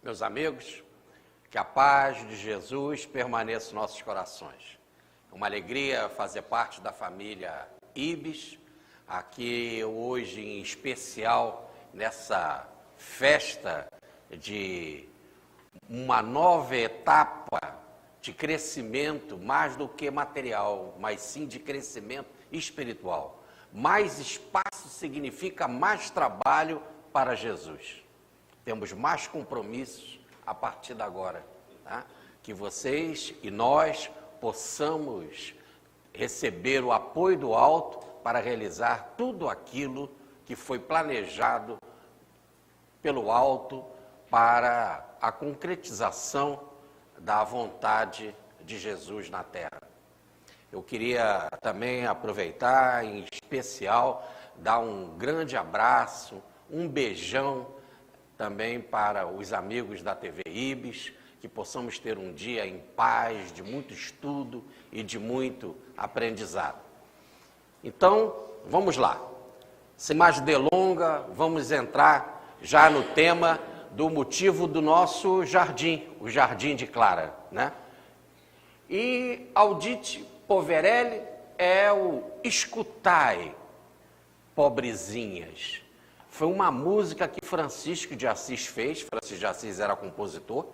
Meus amigos, que a paz de Jesus permaneça em nossos corações. É uma alegria fazer parte da família Ibis, aqui hoje em especial nessa festa de uma nova etapa de crescimento, mais do que material, mas sim de crescimento espiritual. Mais espaço significa mais trabalho para Jesus. Temos mais compromissos a partir de agora, tá? Que vocês e nós possamos receber o apoio do alto para realizar tudo aquilo que foi planejado pelo alto para a concretização da vontade de Jesus na terra. Eu queria também aproveitar, em especial, dar um grande abraço, um beijão também para os amigos da TV Ibis, que possamos ter um dia em paz, de muito estudo e de muito aprendizado. Então, vamos lá. Sem mais delonga, vamos entrar já no tema do motivo do nosso jardim, o Jardim de Clara, né? E Audite Poverelli é o Escutai, pobrezinhas. Foi uma música que Francisco de Assis fez. Francisco de Assis era compositor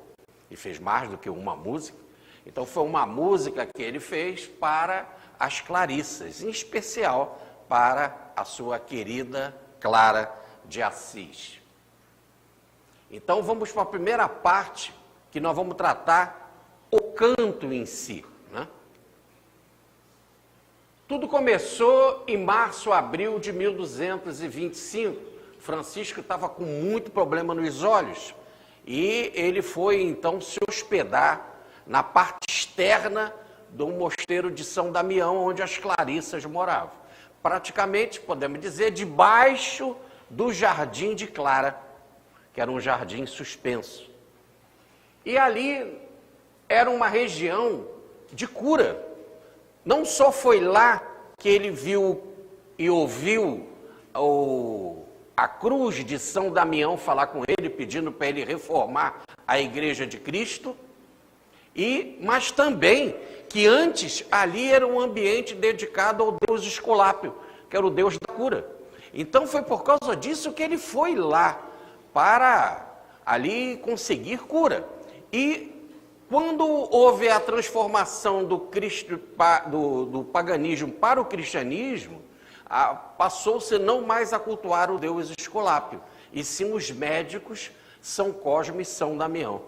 e fez mais do que uma música. Então foi uma música que ele fez para as Clarissas, em especial para a sua querida Clara de Assis. Então vamos para a primeira parte, que nós vamos tratar o canto em si, né? Tudo começou em março, abril de 1225. Francisco estava com muito problema nos olhos e ele foi então se hospedar na parte externa do mosteiro de São Damião, onde as Clarissas moravam. Praticamente, podemos dizer, debaixo do Jardim de Clara, que era um jardim suspenso. E ali era uma região de cura. Não só foi lá que ele viu e ouviu a cruz de São Damião falar com ele, pedindo para ele reformar a Igreja de Cristo, mas também que antes ali era um ambiente dedicado ao Deus Esculápio, que era o Deus da cura. Então foi por causa disso que ele foi lá, para ali conseguir cura. E quando houve a transformação do paganismo para o cristianismo, passou-se não mais a cultuar o Deus Esculápio, e sim os médicos São Cosme e São Damião.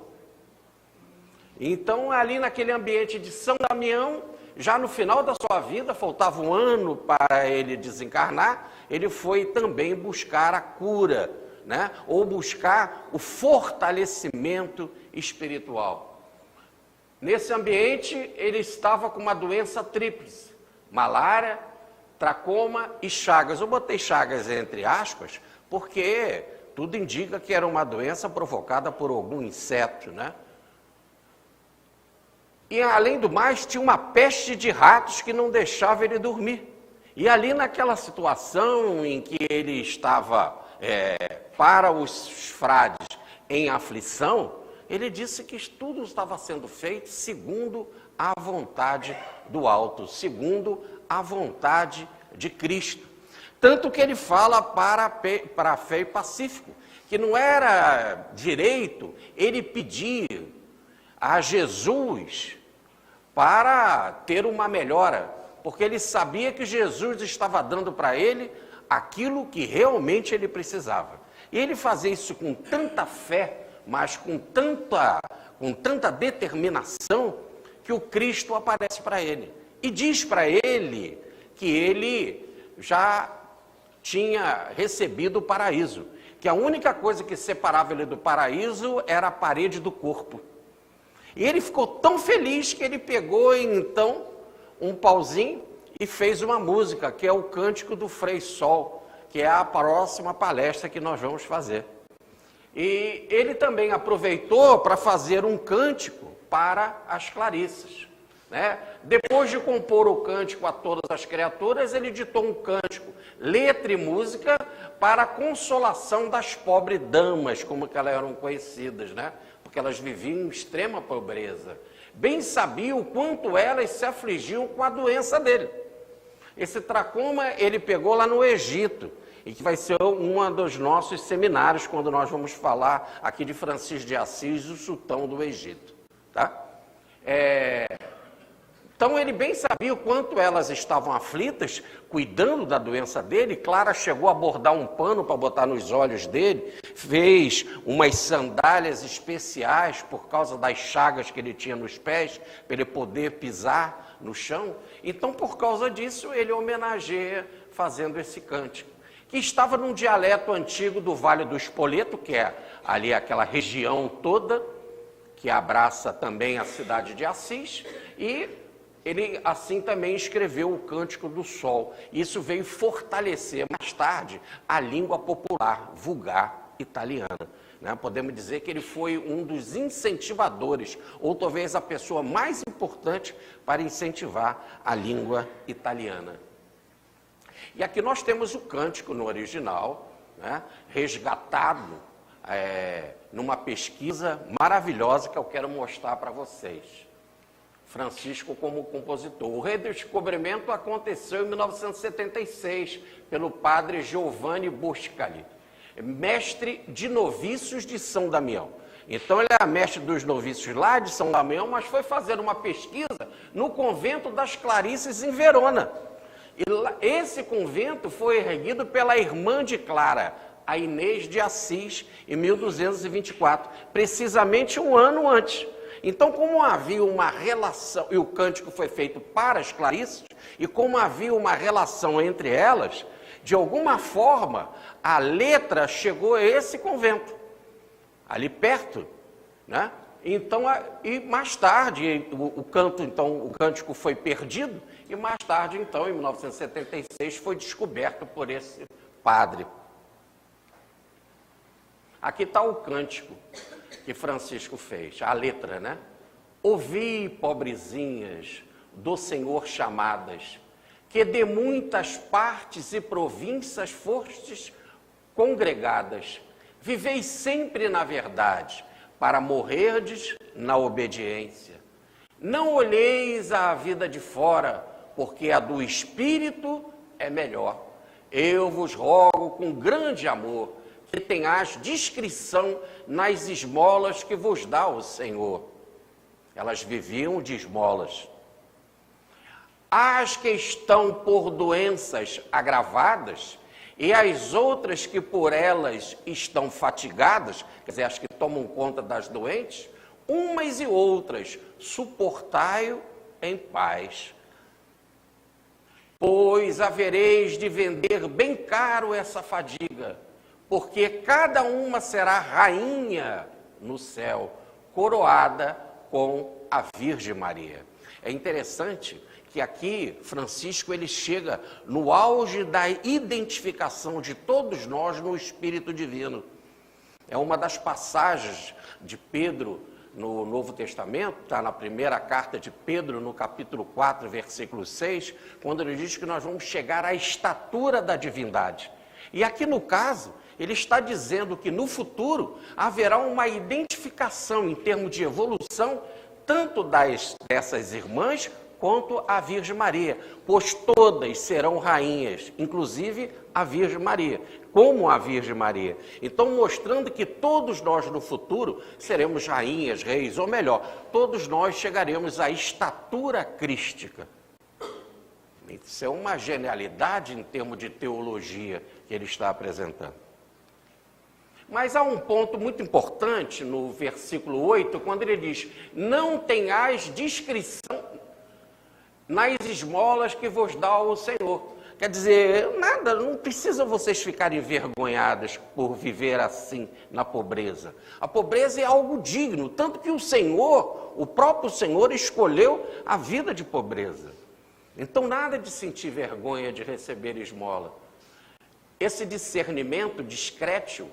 Então, ali naquele ambiente de São Damião, já no final da sua vida, faltava um ano para ele desencarnar, ele foi também buscar a cura, né? Ou buscar o fortalecimento espiritual. Nesse ambiente, ele estava com uma doença tríplice: malária, tracoma e chagas. Eu botei chagas entre aspas, porque tudo indica que era uma doença provocada por algum inseto, né? E, além do mais, tinha uma peste de ratos que não deixava ele dormir. E ali naquela situação em que ele estava, para os frades, em aflição, ele disse que tudo estava sendo feito segundo a vontade do alto, segundo a vontade de Cristo. Tanto que ele fala para a fé e pacífico, que não era direito ele pedir a Jesus para ter uma melhora, porque ele sabia que Jesus estava dando para ele aquilo que realmente ele precisava. E ele fazia isso com tanta fé, mas com tanta determinação, que o Cristo aparece para ele e diz para ele que ele já tinha recebido o paraíso, que a única coisa que separava ele do paraíso era a parede do corpo. E ele ficou tão feliz que ele pegou então um pauzinho e fez uma música, que é o Cântico do Frei Sol, que é a próxima palestra que nós vamos fazer. E ele também aproveitou para fazer um cântico para as Clarissas, né? Depois de compor o cântico a todas as criaturas, ele ditou um cântico, letra e música, para a consolação das pobres damas, como que elas eram conhecidas, né? Porque elas viviam em extrema pobreza. Bem sabia o quanto elas se afligiam com a doença dele. Esse tracoma ele pegou lá no Egito, e que vai ser um dos nossos seminários, quando nós vamos falar aqui de Francisco de Assis, o sultão do Egito. Tá? Então ele bem sabia o quanto elas estavam aflitas, cuidando da doença dele. Clara chegou a bordar um pano para botar nos olhos dele, fez umas sandálias especiais por causa das chagas que ele tinha nos pés, para ele poder pisar no chão. Então, por causa disso, ele homenageia fazendo esse cântico, que estava num dialeto antigo do Vale do Espoleto, que é ali aquela região toda, que abraça também a cidade de Assis, e ele assim também escreveu o Cântico do Sol. Isso veio fortalecer mais tarde a língua popular, vulgar italiana. Né? Podemos dizer que ele foi um dos incentivadores, ou talvez a pessoa mais importante para incentivar a língua italiana. E aqui nós temos o cântico no original, né? Resgatado numa pesquisa maravilhosa que eu quero mostrar para vocês. Francisco como compositor. O redescobrimento aconteceu em 1976 pelo padre Giovanni Buscali, mestre de novícios de São Damião. Então ele era mestre dos novícios lá de São Damião, mas foi fazer uma pesquisa no convento das Clarices em Verona. E esse convento foi erguido pela irmã de Clara, a Inês de Assis, em 1224, precisamente um ano antes. Então, como havia uma relação, e o cântico foi feito para as Clarices, e como havia uma relação entre elas, de alguma forma, a letra chegou a esse convento, ali perto, né? Então, e mais tarde, o cântico foi perdido, e mais tarde, então, em 1976, foi descoberto por esse padre. Aqui está o cântico que Francisco fez, a letra, né? Ouvi, pobrezinhas, do Senhor chamadas, que de muitas partes e províncias fostes congregadas, viveis sempre na verdade, para morrerdes na obediência. Não olheis a vida de fora, porque a do Espírito é melhor. Eu vos rogo com grande amor, que tenhais discrição nas esmolas que vos dá o Senhor. Elas viviam de esmolas. As que estão por doenças agravadas, e as outras que por elas estão fatigadas, quer dizer, as que tomam conta das doentes, umas e outras, suportai-o em paz. Pois havereis de vender bem caro essa fadiga, porque cada uma será rainha no céu, coroada com a Virgem Maria. É interessante que aqui Francisco ele chega no auge da identificação de todos nós no Espírito Divino. É uma das passagens de Pedro no Novo Testamento, está na primeira carta de Pedro, no capítulo 4, versículo 6, quando ele diz que nós vamos chegar à estatura da divindade. E aqui no caso, ele está dizendo que no futuro haverá uma identificação em termos de evolução, tanto dessas irmãs, quanto a Virgem Maria, pois todas serão rainhas, inclusive a Virgem Maria, como a Virgem Maria. Então, mostrando que todos nós no futuro seremos rainhas, reis, ou melhor, todos nós chegaremos à estatura crística. Isso é uma genialidade em termos de teologia que ele está apresentando. Mas há um ponto muito importante no versículo 8, quando ele diz, não tenhais discrição nas esmolas que vos dá o Senhor. Quer dizer, nada, não precisa vocês ficarem envergonhadas por viver assim na pobreza. A pobreza é algo digno, tanto que o Senhor, o próprio Senhor, escolheu a vida de pobreza. Então, nada de sentir vergonha de receber esmola. Esse discernimento discrétil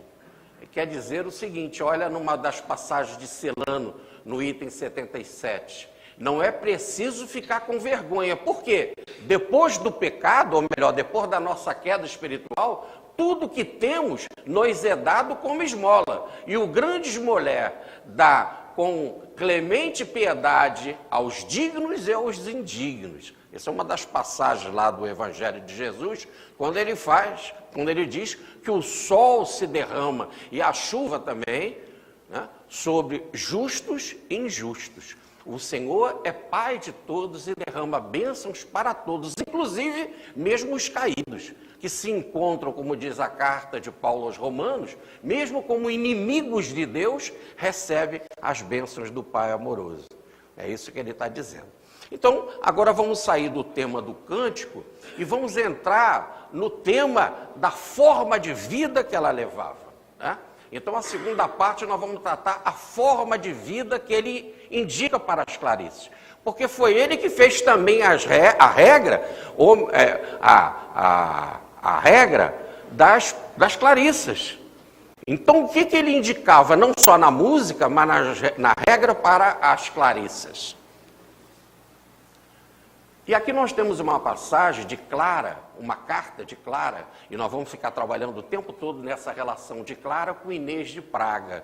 quer dizer o seguinte, olha numa das passagens de Celano, no item 77, Não é preciso ficar com vergonha. Por quê? Depois do pecado, ou melhor, depois da nossa queda espiritual, tudo que temos nos é dado como esmola. E o grande esmoler dá com clemente piedade aos dignos e aos indignos. Essa é uma das passagens lá do Evangelho de Jesus, quando ele diz que o sol se derrama e a chuva também, né, sobre justos e injustos. O Senhor é Pai de todos e derrama bênçãos para todos, inclusive mesmo os caídos, que se encontram, como diz a carta de Paulo aos Romanos, mesmo como inimigos de Deus, recebem as bênçãos do Pai amoroso. É isso que ele está dizendo. Então, agora vamos sair do tema do cântico e vamos entrar no tema da forma de vida que ela levava, né? Então, a segunda parte, nós vamos tratar a forma de vida que ele indica para as Clarices. Porque foi ele que fez também a regra das Clarissas. Então, o que ele indicava, não só na música, mas na regra para as Clarissas? E aqui nós temos uma passagem de Clara, uma carta de Clara, e nós vamos ficar trabalhando o tempo todo nessa relação de Clara com Inês de Praga,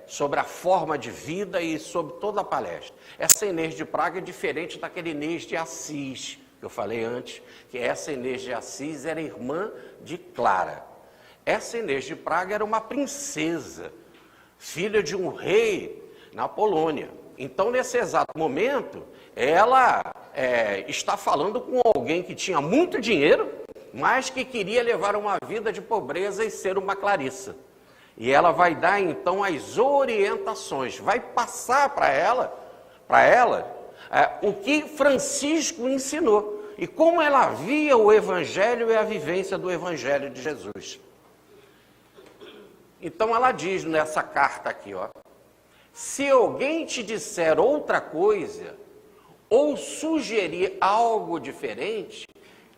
sobre a forma de vida e sobre toda a palestra. Essa Inês de Praga é diferente daquele Inês de Assis, que eu falei antes, que essa Inês de Assis era irmã de Clara. Essa Inês de Praga era uma princesa, filha de um rei na Polônia. Então, nesse exato momento, ela está falando com alguém que tinha muito dinheiro, mas que queria levar uma vida de pobreza e ser uma Clarissa. E ela vai dar, então, as orientações, vai passar para ela o que Francisco ensinou e como ela via o Evangelho e a vivência do Evangelho de Jesus. Então, ela diz nessa carta aqui, ó: se alguém te disser outra coisa, ou sugerir algo diferente,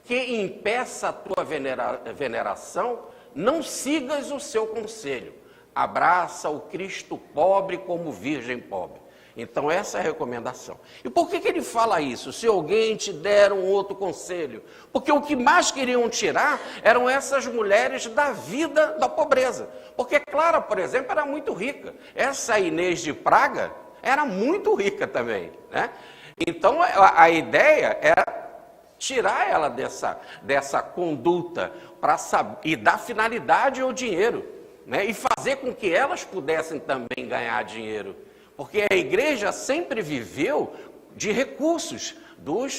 que impeça a tua veneração, não sigas o seu conselho. Abraça o Cristo pobre como virgem pobre. Então, essa é a recomendação. E por que ele fala isso? Se alguém te der um outro conselho? Porque o que mais queriam tirar eram essas mulheres da vida da pobreza. Porque Clara, por exemplo, era muito rica. Essa Inês de Praga era muito rica também, né? Então, a ideia era tirar ela dessa conduta e dar finalidade ao dinheiro, né? E fazer com que elas pudessem também ganhar dinheiro. Porque a igreja sempre viveu de recursos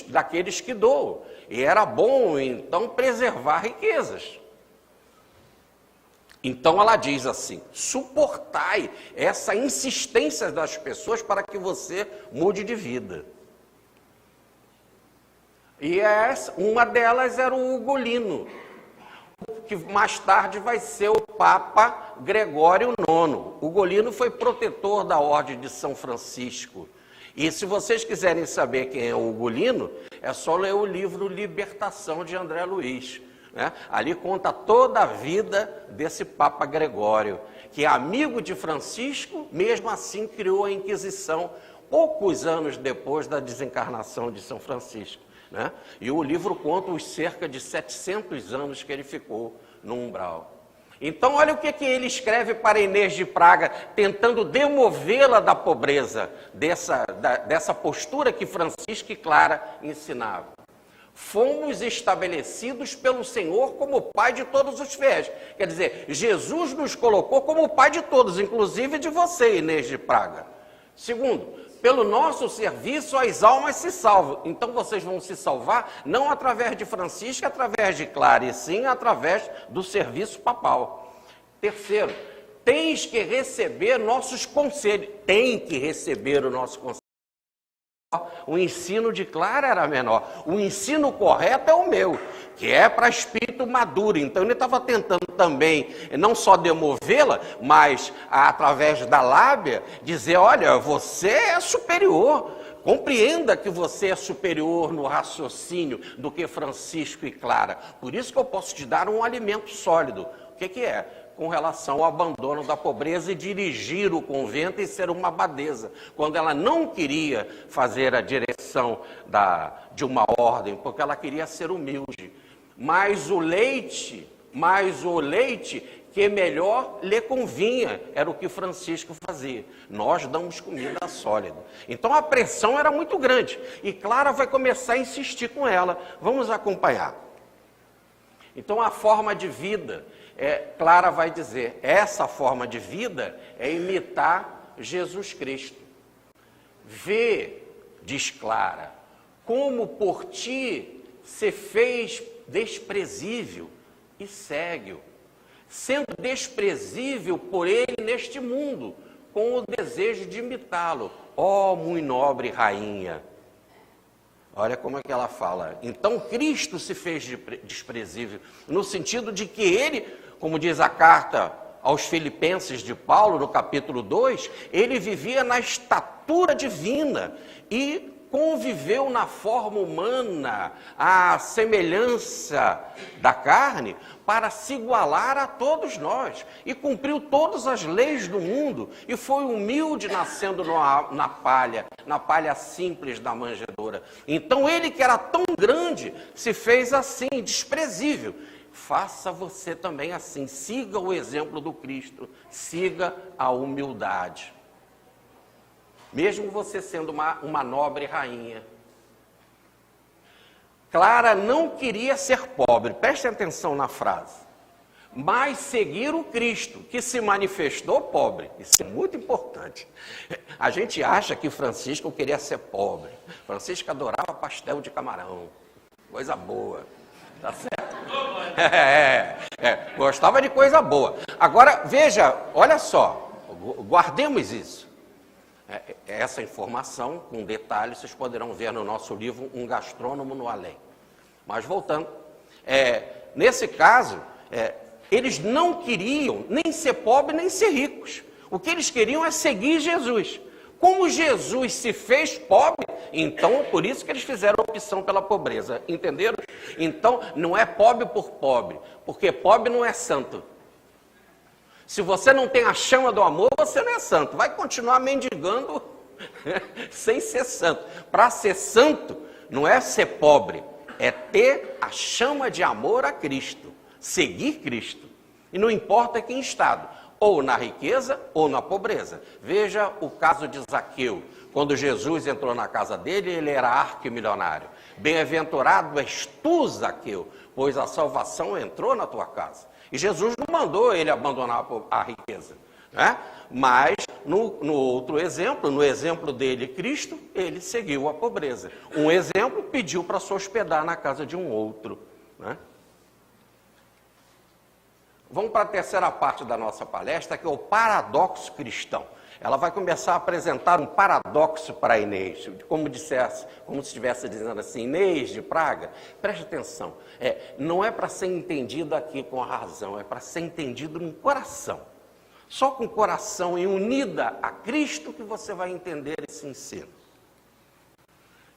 daqueles que doam. E era bom, então, preservar riquezas. Então ela diz assim: suportai essa insistência das pessoas para que você mude de vida. E uma delas era o Ugolino, que mais tarde vai ser o Papa Gregório IX. Ugolino foi protetor da Ordem de São Francisco. E se vocês quiserem saber quem é o Ugolino, é só ler o livro Libertação de André Luiz, né? Ali conta toda a vida desse Papa Gregório, que é amigo de Francisco, mesmo assim criou a Inquisição, poucos anos depois da desencarnação de São Francisco, né? E o livro conta os cerca de 700 anos que ele ficou no umbral. Então, olha o que ele escreve para Inês de Praga, tentando demovê-la da pobreza, dessa postura que Francisco e Clara ensinavam. Fomos estabelecidos pelo Senhor como Pai de todos os fiéis. Quer dizer, Jesus nos colocou como Pai de todos, inclusive de você, Inês de Praga. Segundo, pelo nosso serviço as almas se salvam. Então vocês vão se salvar não através de Francisco, através de Clara, e sim através do serviço papal. Terceiro, tens que receber nossos conselhos. Tem que receber o nosso conselho. O ensino de Clara era menor. O ensino correto é o meu, que é para espírito maduro. Então ele estava tentando também, não só demovê-la, mas através da lábia, dizer: olha, você é superior. Compreenda que você é superior no raciocínio do que Francisco e Clara. Por isso que eu posso te dar um alimento sólido. O que é? com relação ao abandono da pobreza e dirigir o convento e ser uma abadesa, quando ela não queria fazer a direção de uma ordem, porque ela queria ser humilde. Mas o leite que melhor lhe convinha, era o que Francisco fazia. Nós damos comida sólida. Então a pressão era muito grande. E Clara vai começar a insistir com ela. Vamos acompanhar. Então a forma de vida, Clara vai dizer, essa forma de vida é imitar Jesus Cristo. Vê, diz Clara, como por ti se fez desprezível e segue-o, sendo desprezível por ele neste mundo, com o desejo de imitá-lo. Ó, muito nobre rainha! Olha como é que ela fala. Então Cristo se fez desprezível, no sentido de que ele, como diz a carta aos Filipenses de Paulo, no capítulo 2, ele vivia na estatura divina e conviveu na forma humana, à semelhança da carne, para se igualar a todos nós, e cumpriu todas as leis do mundo, e foi humilde nascendo na palha simples da manjedoura. Então ele, que era tão grande, se fez assim, desprezível. Faça você também assim, siga o exemplo do Cristo, siga a humildade. Mesmo você sendo uma nobre rainha. Clara não queria ser pobre, prestem atenção na frase, mas seguir o Cristo, que se manifestou pobre. Isso é muito importante. A gente acha que Francisco queria ser pobre. Francisco adorava pastel de camarão, coisa boa, tá certo? Gostava de coisa boa. Agora, veja, olha só, guardemos isso. Essa informação, com detalhes, vocês poderão ver no nosso livro Um Gastrônomo no Além. Mas voltando, nesse caso, eles não queriam nem ser pobres, nem ser ricos. O que eles queriam é seguir Jesus. Como Jesus se fez pobre, então por isso que eles fizeram a opção pela pobreza. Entenderam? Então, não é pobre por pobre, porque pobre não é santo. Se você não tem a chama do amor, você não é santo. Vai continuar mendigando sem ser santo. Para ser santo, não é ser pobre, é ter a chama de amor a Cristo. Seguir Cristo. E não importa em que estado, ou na riqueza ou na pobreza. Veja o caso de Zaqueu. Quando Jesus entrou na casa dele, ele era arquimilionário. Bem-aventurado és tu, Zaqueu, pois a salvação entrou na tua casa. E Jesus não mandou ele abandonar a riqueza, né? Mas no outro exemplo, no exemplo dele, Cristo, ele seguiu a pobreza. Um exemplo pediu para se hospedar na casa de um outro, né? Vamos para a terceira parte da nossa palestra, que é o paradoxo cristão. Ela vai começar a apresentar um paradoxo para Inês, como se estivesse dizendo assim, Inês de Praga, preste atenção, não é para ser entendido aqui com a razão, é para ser entendido no coração. Só com o coração e unida a Cristo que você vai entender esse ensino.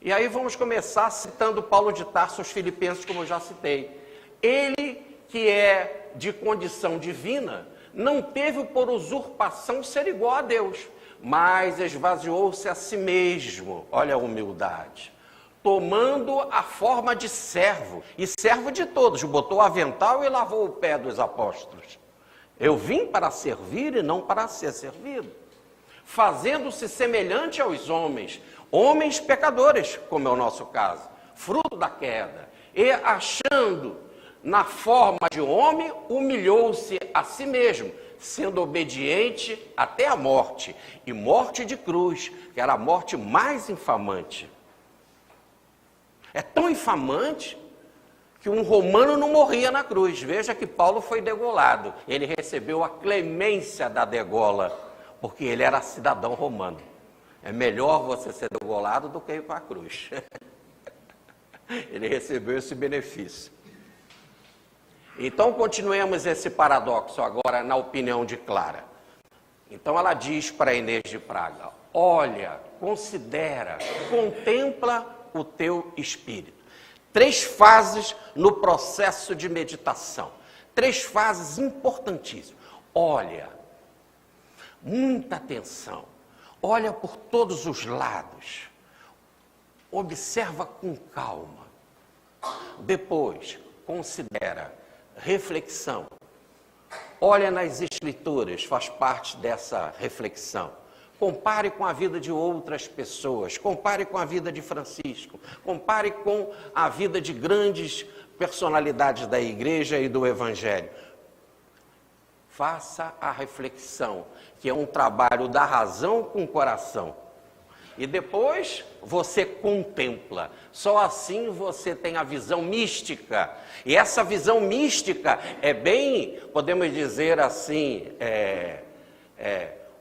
E aí vamos começar citando Paulo de Tarso aos Filipenses, como eu já citei. Ele que é de condição divina, não teve por usurpação ser igual a Deus, mas esvaziou-se a si mesmo, olha a humildade, tomando a forma de servo, e servo de todos, botou o avental e lavou o pé dos apóstolos. Eu vim para servir e não para ser servido, fazendo-se semelhante aos homens, homens pecadores, como é o nosso caso, fruto da queda, e achando na forma de homem, humilhou-se a si mesmo, sendo obediente até a morte, e morte de cruz, que era a morte mais infamante. É tão infamante que um romano não morria na cruz. Veja que Paulo foi degolado, ele recebeu a clemência da degola, porque ele era cidadão romano. É melhor você ser degolado do que ir para a cruz. Ele recebeu esse benefício. Então, continuemos esse paradoxo agora na opinião de Clara. Então, ela diz para Inês de Praga, olha, considera, contempla o teu espírito. 3 fases no processo de meditação. 3 fases importantíssimas. olha, muita atenção, olha por todos os lados, observa com calma, depois considera, reflexão, olha nas escrituras, faz parte dessa reflexão. Compare com a vida de outras pessoas, compare com a vida de Francisco, compare com a vida de grandes personalidades da igreja e do evangelho. Faça a reflexão, que é um trabalho da razão com o coração. E depois você contempla. Só assim você tem a visão mística. E essa visão mística é bem, podemos dizer assim,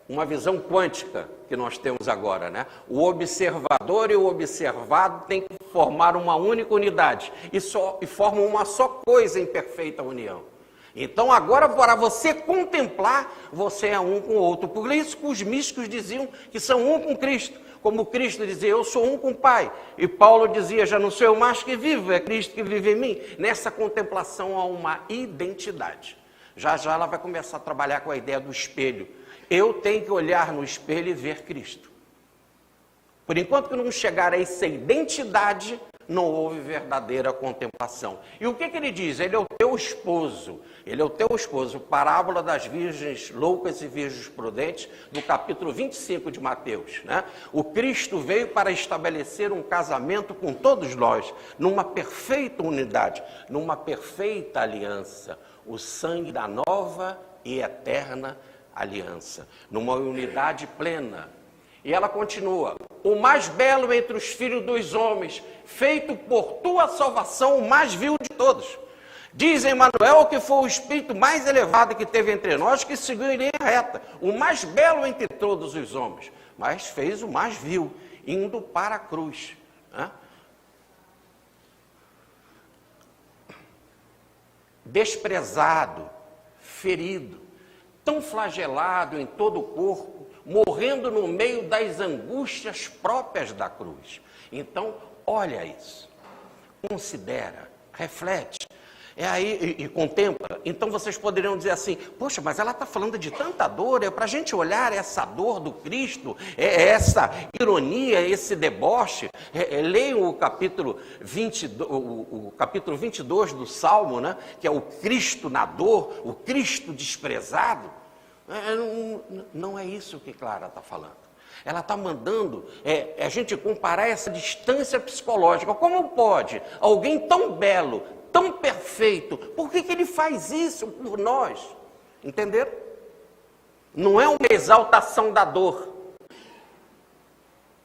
uma visão quântica que nós temos agora, né? O observador e o observado têm que formar uma única unidade e formam uma só coisa em perfeita união. Então agora, para você contemplar, você é um com o outro. Por isso que os místicos diziam que são um com Cristo. Como Cristo dizia, eu sou um com o Pai. E Paulo dizia, já não sou eu mais que vivo, é Cristo que vive em mim. Nessa contemplação há uma identidade. Já já ela vai começar a trabalhar com a ideia do espelho. Eu tenho que olhar no espelho e ver Cristo. Por enquanto que não chegar a essa identidade, não houve verdadeira contemplação. E o que ele diz? Ele é o teu esposo. Ele é o teu esposo. Parábola das virgens loucas e virgens prudentes, do capítulo 25 de Mateus, né? O Cristo veio para estabelecer um casamento com todos nós, numa perfeita unidade, numa perfeita aliança. O sangue da nova e eterna aliança, numa unidade plena. E ela continua, o mais belo entre os filhos dos homens, feito por tua salvação, o mais vil de todos. Diz Emmanuel que foi o espírito mais elevado que teve entre nós, que seguiu em linha reta, o mais belo entre todos os homens, mas fez o mais vil, indo para a cruz, né? Desprezado, ferido, tão flagelado em todo o corpo, morrendo no meio das angústias próprias da cruz. Então, olha isso, considera, reflete, e contempla. Então vocês poderiam dizer assim, poxa, mas ela está falando de tanta dor, é para a gente olhar essa dor do Cristo, essa ironia, esse deboche. Leiam o capítulo 22 do Salmo, né, que é o Cristo na dor, o Cristo desprezado. Não é isso que Clara está falando. Ela está mandando a gente comparar essa distância psicológica. Como pode alguém tão belo, tão perfeito, por que ele faz isso por nós? Entenderam? Não é uma exaltação da dor.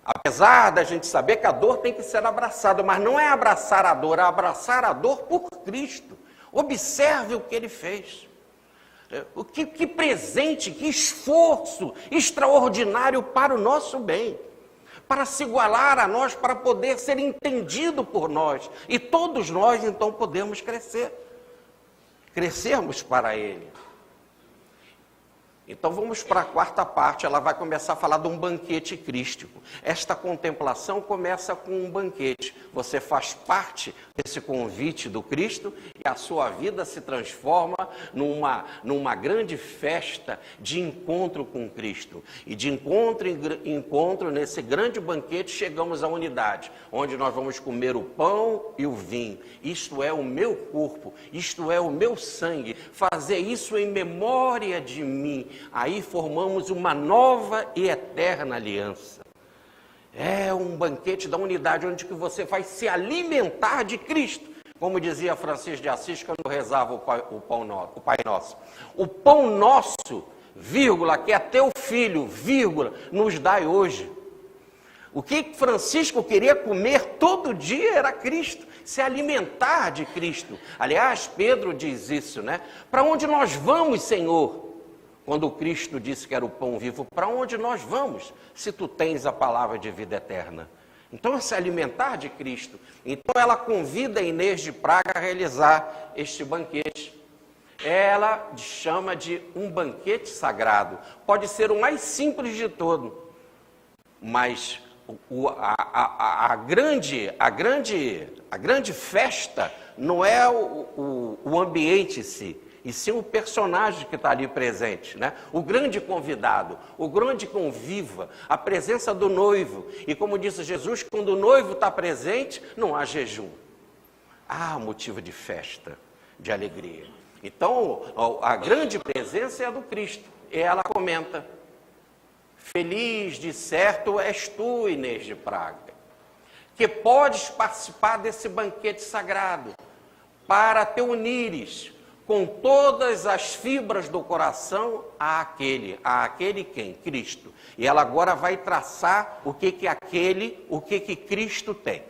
Apesar da gente saber que a dor tem que ser abraçada, mas não é abraçar a dor, é abraçar a dor por Cristo. Observe o que ele fez. Que presente, que esforço extraordinário para o nosso bem, para se igualar a nós, para poder ser entendido por nós. E todos nós, então, podemos crescermos para Ele. Então vamos para a quarta parte, ela vai começar a falar de um banquete crístico. Esta contemplação começa com um banquete. Você faz parte desse convite do Cristo e a sua vida se transforma numa grande festa de encontro com Cristo. E de encontro em encontro, nesse grande banquete, chegamos à unidade, onde nós vamos comer o pão e o vinho. Isto é o meu corpo, isto é o meu sangue. Fazer isso em memória de mim. Aí formamos uma nova e eterna aliança. É um banquete da unidade, onde que você vai se alimentar de Cristo. Como dizia Francisco de Assis, quando rezava o Pai Nosso. O pão nosso, vírgula, que é teu filho, vírgula, nos dai hoje. O que Francisco queria comer todo dia era Cristo, se alimentar de Cristo. Aliás, Pedro diz isso, né? Para onde nós vamos, Senhor? Quando Cristo disse que era o pão vivo, para onde nós vamos, se tu tens a palavra de vida eterna? Então é se alimentar de Cristo. Então ela convida a Inês de Praga a realizar este banquete. Ela chama de um banquete sagrado. Pode ser o mais simples de todo, mas a grande festa não é o ambiente em si, e sim o personagem que está ali presente, né? O grande convidado, o grande conviva, a presença do noivo. E como disse Jesus, quando o noivo está presente, não há jejum. Há motivo de festa, de alegria. Então, a grande presença é a do Cristo. E ela comenta: feliz de certo és tu, Inês de Praga, que podes participar desse banquete sagrado, para te unires com todas as fibras do coração àquele quem? Cristo. E ela agora vai traçar o que Cristo tem.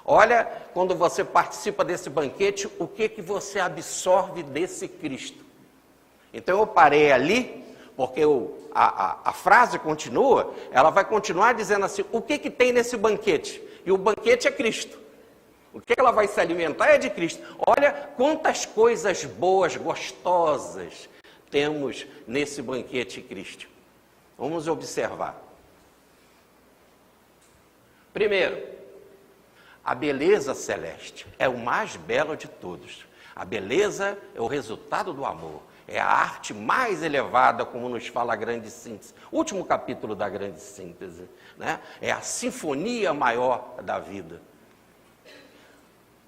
Olha, quando você participa desse banquete, o que você absorve desse Cristo. Então eu parei ali, porque a frase continua, ela vai continuar dizendo assim, o que tem nesse banquete? E o banquete é Cristo. O que ela vai se alimentar é de Cristo. Olha quantas coisas boas, gostosas temos nesse banquete Cristo. Vamos observar. Primeiro, a beleza celeste é o mais belo de todos. A beleza é o resultado do amor. É a arte mais elevada, como nos fala a grande síntese. O último capítulo da grande síntese, né? É a sinfonia maior da vida.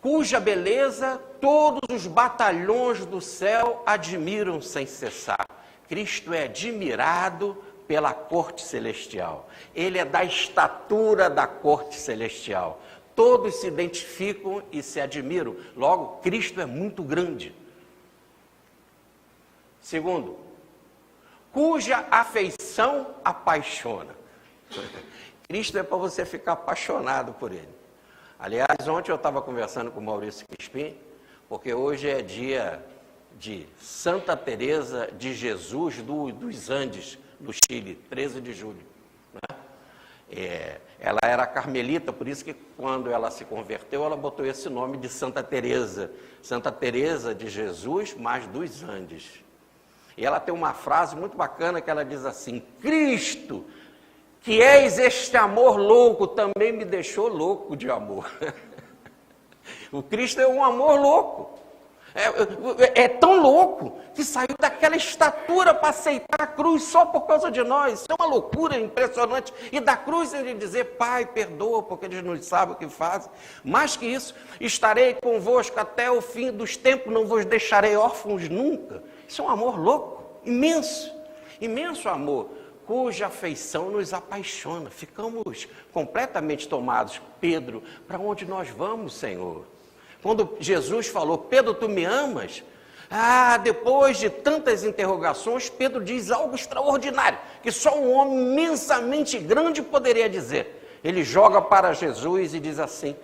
Cuja beleza todos os batalhões do céu admiram sem cessar. Cristo é admirado pela corte celestial. Ele é da estatura da corte celestial. Todos se identificam e se admiram. Logo, Cristo é muito grande. Segundo, cuja afeição apaixona. Cristo é para você ficar apaixonado por ele. Aliás, ontem eu estava conversando com o Maurício Crispim, porque hoje é dia de Santa Teresa de Jesus dos Andes, no Chile, 13 de julho. Né? Ela era carmelita, por isso que quando ela se converteu, ela botou esse nome de Santa Teresa de Jesus, mas dos Andes. E ela tem uma frase muito bacana que ela diz assim: Cristo, que és este amor louco, também me deixou louco de amor. O Cristo é um amor louco. É tão louco que saiu daquela estatura para aceitar a cruz só por causa de nós. Isso é uma loucura impressionante. E da cruz ele dizer: Pai, perdoa, porque eles não sabem o que fazem. Mais que isso, estarei convosco até o fim dos tempos, não vos deixarei órfãos nunca. Isso é um amor louco, imenso, imenso amor, cuja afeição nos apaixona. Ficamos completamente tomados. Pedro, para onde nós vamos, Senhor? Quando Jesus falou: Pedro, tu me amas? Depois de tantas interrogações, Pedro diz algo extraordinário, que só um homem imensamente grande poderia dizer. Ele joga para Jesus e diz assim: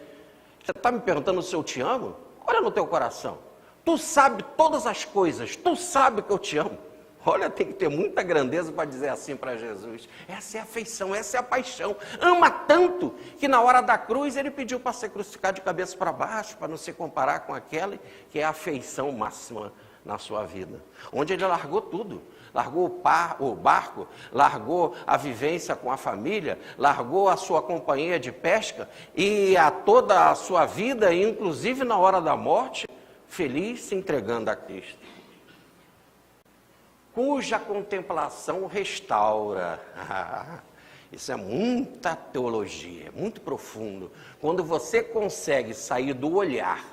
você está me perguntando se eu te amo? Olha no teu coração. Tu sabe todas as coisas, tu sabe que eu te amo. Olha, tem que ter muita grandeza para dizer assim para Jesus. Essa é a afeição, essa é a paixão. Ama tanto que na hora da cruz ele pediu para ser crucificado de cabeça para baixo, para não se comparar com aquele que é a afeição máxima na sua vida. Onde ele largou tudo. Largou o barco, largou a vivência com a família, largou a sua companhia de pesca e a toda a sua vida, inclusive na hora da morte, feliz se entregando a Cristo. Cuja contemplação restaura. Isso é muita teologia, muito profundo. Quando você consegue sair do olhar,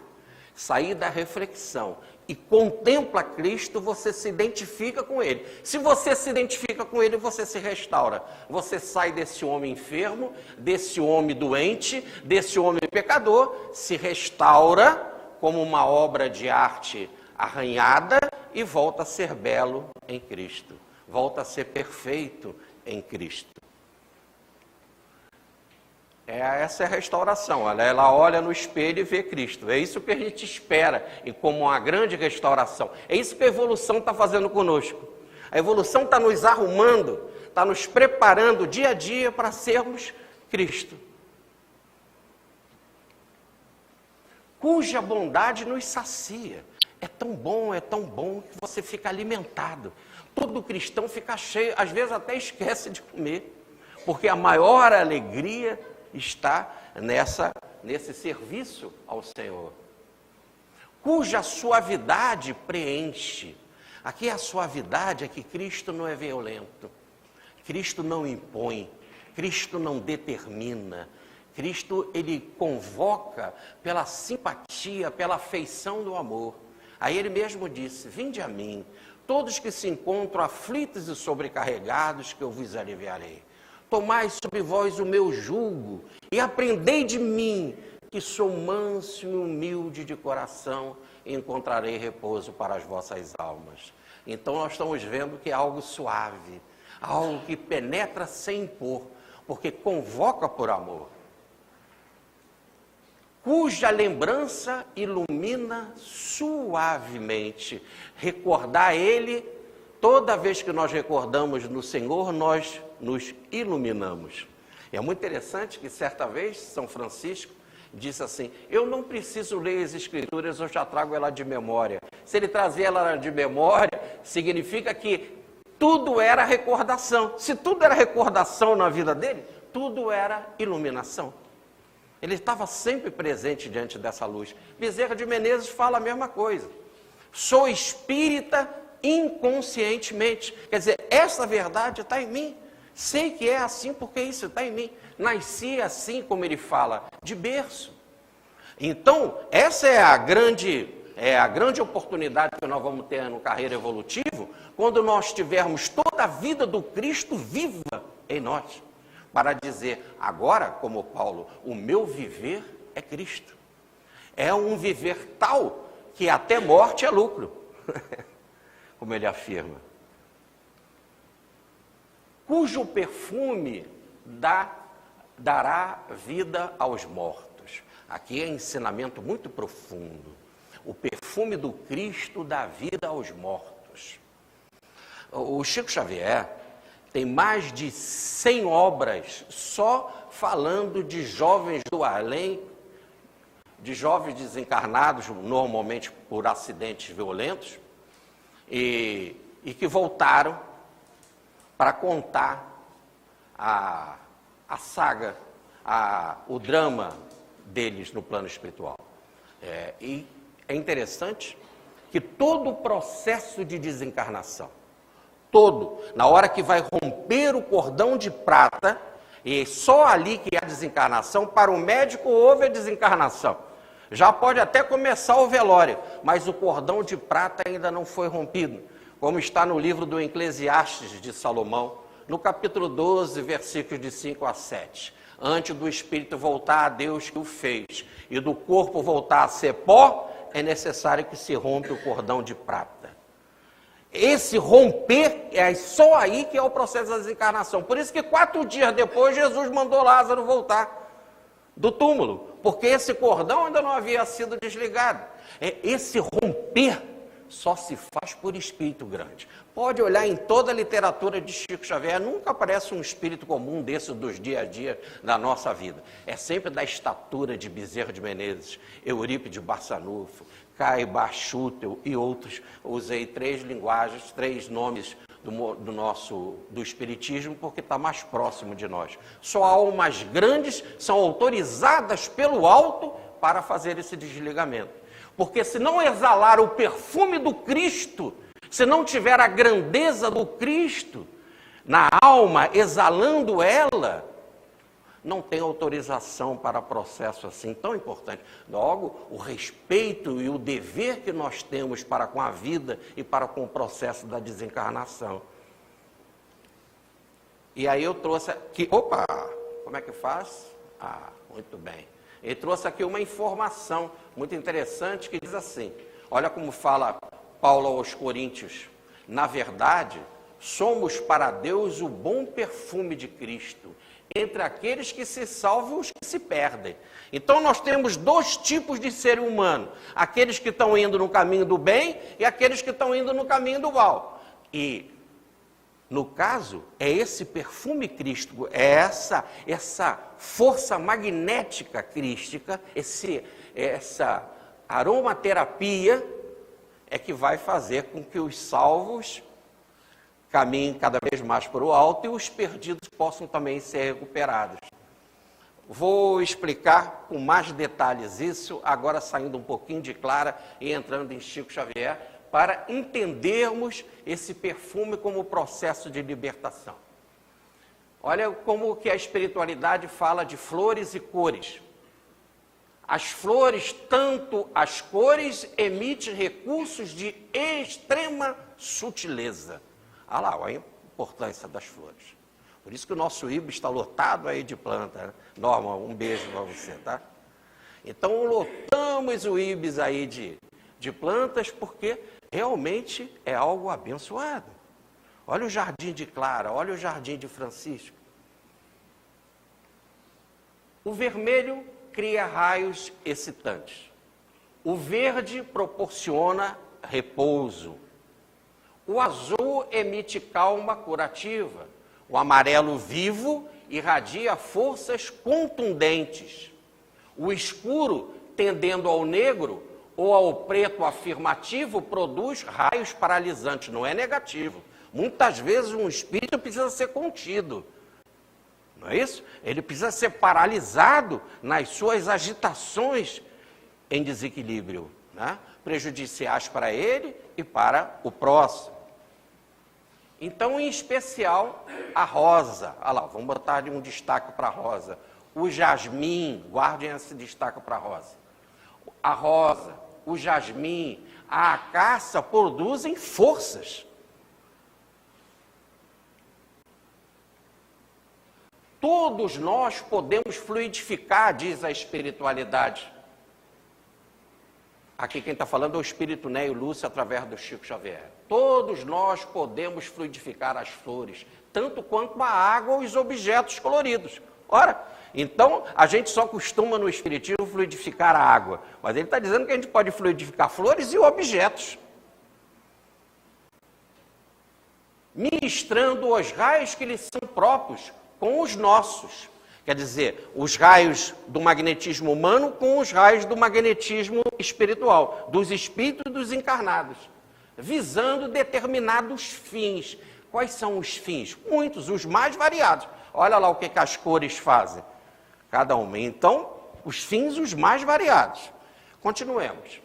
sair da reflexão e contempla Cristo, você se identifica com Ele. Se você se identifica com Ele, você se restaura. Você sai desse homem enfermo, desse homem doente, desse homem pecador, se restaura como uma obra de arte arranhada e volta a ser belo em Cristo. Volta a ser perfeito em Cristo. Essa é a restauração. Ela olha no espelho e vê Cristo. É isso que a gente espera e como uma grande restauração. É isso que a evolução está fazendo conosco. A evolução está nos arrumando, está nos preparando dia a dia para sermos Cristo. Cuja bondade nos sacia. É tão bom que você fica alimentado. Todo cristão fica cheio, às vezes até esquece de comer, porque a maior alegria está nesse serviço ao Senhor. Cuja suavidade preenche. Aqui a suavidade é que Cristo não é violento, Cristo não impõe, Cristo não determina. Cristo, ele convoca pela simpatia, pela afeição do amor. Aí ele mesmo disse: vinde a mim, todos que se encontram aflitos e sobrecarregados, que eu vos aliviarei. Tomai sobre vós o meu jugo e aprendei de mim, que sou manso e humilde de coração, e encontrarei repouso para as vossas almas. Então nós estamos vendo que é algo suave, algo que penetra sem impor, porque convoca por amor, cuja lembrança ilumina suavemente. Recordar Ele, toda vez que nós recordamos no Senhor, nós nos iluminamos. É muito interessante que certa vez São Francisco disse assim: eu não preciso ler as Escrituras, eu já trago ela de memória. Se ele trazer ela de memória, significa que tudo era recordação. Se tudo era recordação na vida dele, tudo era iluminação. Ele estava sempre presente diante dessa luz. Bezerra de Menezes fala a mesma coisa. Sou espírita inconscientemente. Quer dizer, essa verdade está em mim. Sei que é assim porque isso está em mim. Nasci assim, como ele fala, de berço. Então, essa é a grande oportunidade que nós vamos ter no Carreira Evolutivo, quando nós tivermos toda a vida do Cristo viva em nós. Para dizer, agora, como Paulo, o meu viver é Cristo. É um viver tal que até morte é lucro, como ele afirma. Cujo perfume dará vida aos mortos. Aqui é ensinamento muito profundo. O perfume do Cristo dá vida aos mortos. O Chico Xavier tem mais de 100 obras só falando de jovens do além, de jovens desencarnados, normalmente por acidentes violentos, e que voltaram para contar a saga, o drama deles no plano espiritual. E é interessante que todo o processo de desencarnação, na hora que vai romper o cordão de prata, e só ali que há desencarnação, para o médico houve a desencarnação. Já pode até começar o velório, mas o cordão de prata ainda não foi rompido, como está no livro do Eclesiastes de Salomão, no capítulo 12, versículos de 5 a 7. Antes do espírito voltar a Deus que o fez, e do corpo voltar a ser pó, é necessário que se rompa o cordão de prata. Esse romper é só aí que é o processo da desencarnação. Por isso que 4 dias depois Jesus mandou Lázaro voltar do túmulo, porque esse cordão ainda não havia sido desligado. Esse romper só se faz por espírito grande. Pode olhar em toda a literatura de Chico Xavier, nunca aparece um espírito comum desse dos dia a dia da nossa vida. É sempre da estatura de Bezerra de Menezes, Eurípides Barçanufo, Caio Schüttel e outros. Usei 3 linguagens, 3 nomes do espiritismo, porque está mais próximo de nós. Só almas grandes são autorizadas pelo alto para fazer esse desligamento. Porque se não exalar o perfume do Cristo, se não tiver a grandeza do Cristo na alma, exalando ela, não tem autorização para processo assim tão importante. Logo, o respeito e o dever que nós temos para com a vida e para com o processo da desencarnação. E aí eu trouxe aqui, como é que faz? Muito bem. Ele trouxe aqui uma informação muito interessante que diz assim, olha como fala Paulo aos Coríntios: na verdade, somos para Deus o bom perfume de Cristo, entre aqueles que se salvam e os que se perdem. Então nós temos 2 tipos de ser humano, aqueles que estão indo no caminho do bem e aqueles que estão indo no caminho do mal. E, no caso, é esse perfume crístico, é essa força magnética crística, essa aromaterapia é que vai fazer com que os salvos caminhem cada vez mais para o alto e os perdidos possam também ser recuperados. Vou explicar com mais detalhes isso, agora saindo um pouquinho de Clara e entrando em Chico Xavier, para entendermos esse perfume como processo de libertação. Olha como que a espiritualidade fala de flores e cores. As flores, tanto as cores, emitem recursos de extrema sutileza. Olha lá, olha a importância das flores. Por isso que o nosso IBS está lotado aí de planta, né? Norma, um beijo para você, tá? Então, lotamos o IBS aí de plantas, porque realmente é algo abençoado. Olha o jardim de Clara, olha o jardim de Francisco. O vermelho cria raios excitantes. O verde proporciona repouso. O azul emite calma curativa. O amarelo vivo irradia forças contundentes. O escuro, tendendo ao negro ou ao preto afirmativo, produz raios paralisantes. Não é negativo. Muitas vezes um espírito precisa ser contido. Não é isso? Ele precisa ser paralisado nas suas agitações em desequilíbrio, né? Prejudiciais para ele e para o próximo. Então, em especial, a rosa. Olha lá, vamos botar ali um destaque para a rosa. O jasmim, guardem esse destaque para a rosa. A rosa, o jasmim, a acácia produzem forças. Todos nós podemos fluidificar, diz a espiritualidade. Aqui quem está falando é o Espírito Ney Lúcio, através do Chico Xavier. Todos nós podemos fluidificar as flores, tanto quanto a água ou os objetos coloridos. Ora, então a gente só costuma no Espiritismo fluidificar a água, mas ele está dizendo que a gente pode fluidificar flores e objetos. Ministrando os raios que lhes são próprios com os nossos. Quer dizer, os raios do magnetismo humano com os raios do magnetismo espiritual, dos espíritos e dos encarnados, visando determinados fins. Quais são os fins? Muitos, os mais variados. Olha lá o que as cores fazem, cada uma. Então, os fins, os mais variados. Continuemos.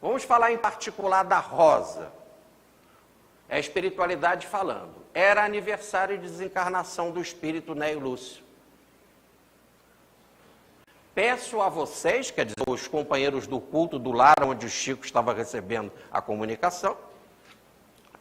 Vamos falar em particular da rosa. É a espiritualidade falando. Era aniversário de desencarnação do espírito Ney Lúcio. Peço a vocês, quer dizer, os companheiros do culto do lar onde o Chico estava recebendo a comunicação,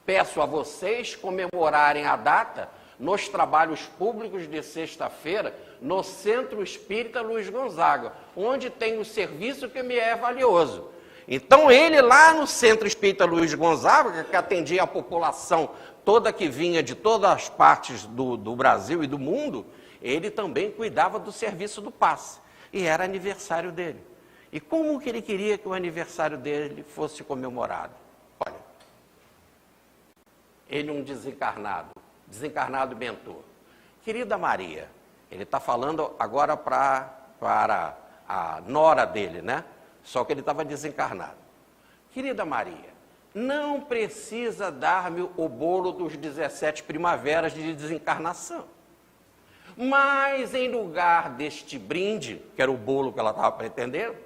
peço a vocês comemorarem a data nos trabalhos públicos de sexta-feira no Centro Espírita Luiz Gonzaga, onde tem o serviço que me é valioso. Então ele lá no Centro Espírita Luiz Gonzaga, que atendia a população toda que vinha de todas as partes do Brasil e do mundo, ele também cuidava do serviço do passe. E era aniversário dele. E como que ele queria que o aniversário dele fosse comemorado? Olha, ele um desencarnado mentor. Querida Maria, ele está falando agora para a nora dele, né? Só que ele estava desencarnado. Querida Maria, não precisa dar-me o bolo dos 17 primaveras de desencarnação. Mas, em lugar deste brinde, que era o bolo que ela estava pretendendo,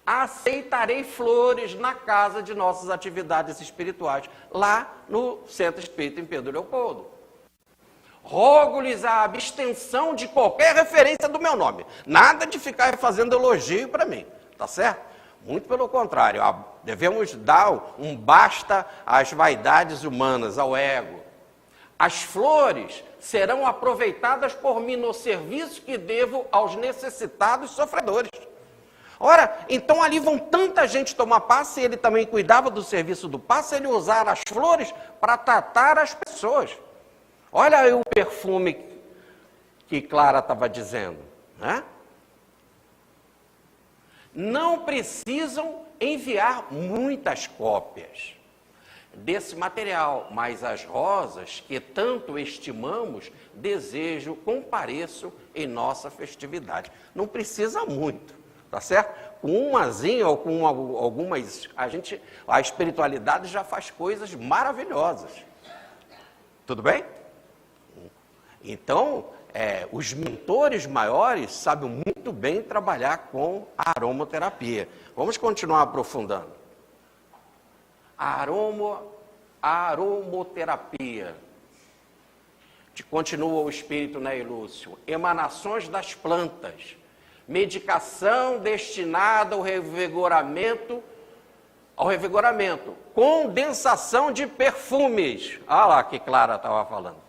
aceitarei flores na casa de nossas atividades espirituais, lá no Centro Espírita em Pedro Leopoldo. Rogo-lhes a abstenção de qualquer referência do meu nome. Nada de ficar fazendo elogio para mim, tá certo? Muito pelo contrário, devemos dar um basta às vaidades humanas, ao ego. As flores serão aproveitadas por mim no serviço que devo aos necessitados e sofredores. Ora, então ali vão tanta gente tomar passe, ele também cuidava do serviço do passe, ele usar as flores para tratar as pessoas. Olha aí o perfume que Clara estava dizendo, né? Não precisam enviar muitas cópias desse material, mas as rosas que tanto estimamos, desejo, compareço em nossa festividade. Não precisa muito, tá certo? Com umazinha ou com algumas, a espiritualidade já faz coisas maravilhosas. Tudo bem? Então, os mentores maiores sabem muito bem trabalhar com a aromaterapia. Vamos continuar aprofundando. Aromoterapia. Continua o espírito, né, Lúcio? Emanações das plantas. Medicação destinada ao revigoramento. Condensação de perfumes. Olha lá que Clara estava falando.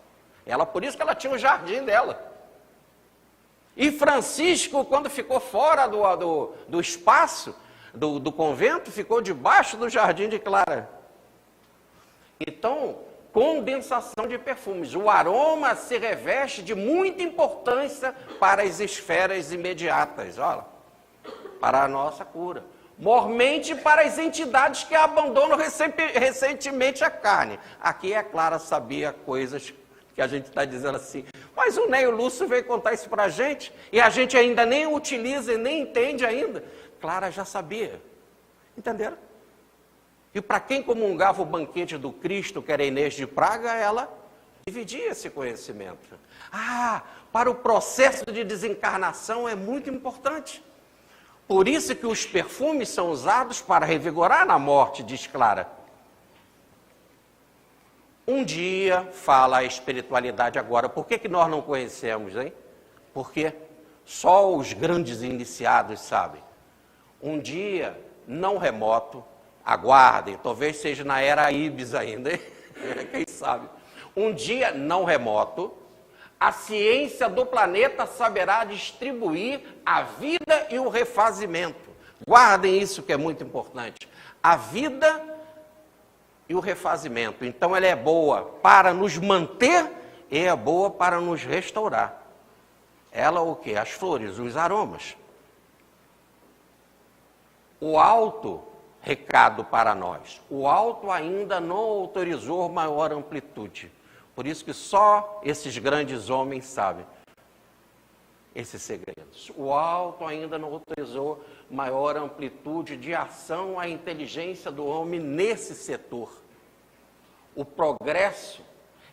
Por isso que ela tinha o jardim dela. E Francisco, quando ficou fora do espaço, do convento, ficou debaixo do jardim de Clara. Então, condensação de perfumes. O aroma se reveste de muita importância para as esferas imediatas, olha, para a nossa cura. Mormente para as entidades que abandonam recentemente a carne. Aqui a Clara sabia coisas que a gente está dizendo assim, mas o Ney Lúcio veio contar isso para a gente, e a gente ainda nem utiliza e nem entende ainda. Clara já sabia, entenderam? E para quem comungava o banquete do Cristo, que era Inês de Praga, ela dividia esse conhecimento. Para o processo de desencarnação é muito importante. Por isso que os perfumes são usados para revigorar na morte, diz Clara. Um dia, fala a espiritualidade agora, por que nós não conhecemos, hein? Porque só os grandes iniciados sabem. Um dia, não remoto, aguardem, talvez seja na era Ibis ainda, hein? Quem sabe? Um dia, não remoto, a ciência do planeta saberá distribuir a vida e o refazimento. Guardem isso que é muito importante. A vida e o refazimento. Então ela é boa para nos manter e é boa para nos restaurar. Ela o quê? As flores, os aromas. O alto, recado para nós, o alto ainda não autorizou maior amplitude. Por isso que só esses grandes homens sabem esses segredos. O alto ainda não autorizou maior amplitude de ação à inteligência do homem nesse setor. O progresso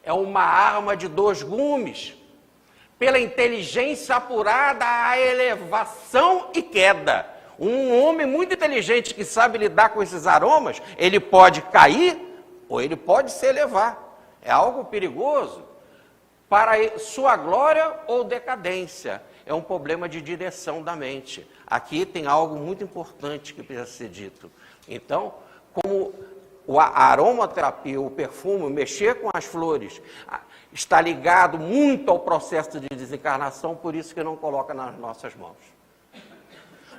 é uma arma de 2 gumes. Pela inteligência apurada, a elevação e queda. Um homem muito inteligente que sabe lidar com esses aromas, ele pode cair ou ele pode se elevar. É algo perigoso para sua glória ou decadência. É um problema de direção da mente. Aqui tem algo muito importante que precisa ser dito. Então, como a aromaterapia, o perfume, mexer com as flores, está ligado muito ao processo de desencarnação, por isso que não coloca nas nossas mãos.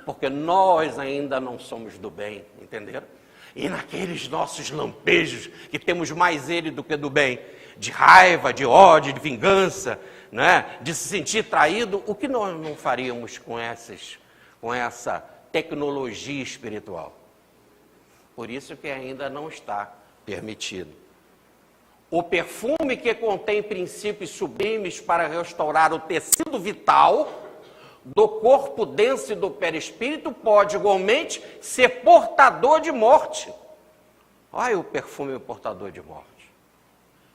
Porque nós ainda não somos do bem, entenderam? E naqueles nossos lampejos, que temos mais ele do que do bem, de raiva, de ódio, de vingança, né? De se sentir traído, o que nós não faríamos com essa tecnologia espiritual? Por isso que ainda não está permitido. O perfume que contém princípios sublimes para restaurar o tecido vital do corpo denso e do perispírito pode igualmente ser portador de morte. Olha o perfume portador de morte.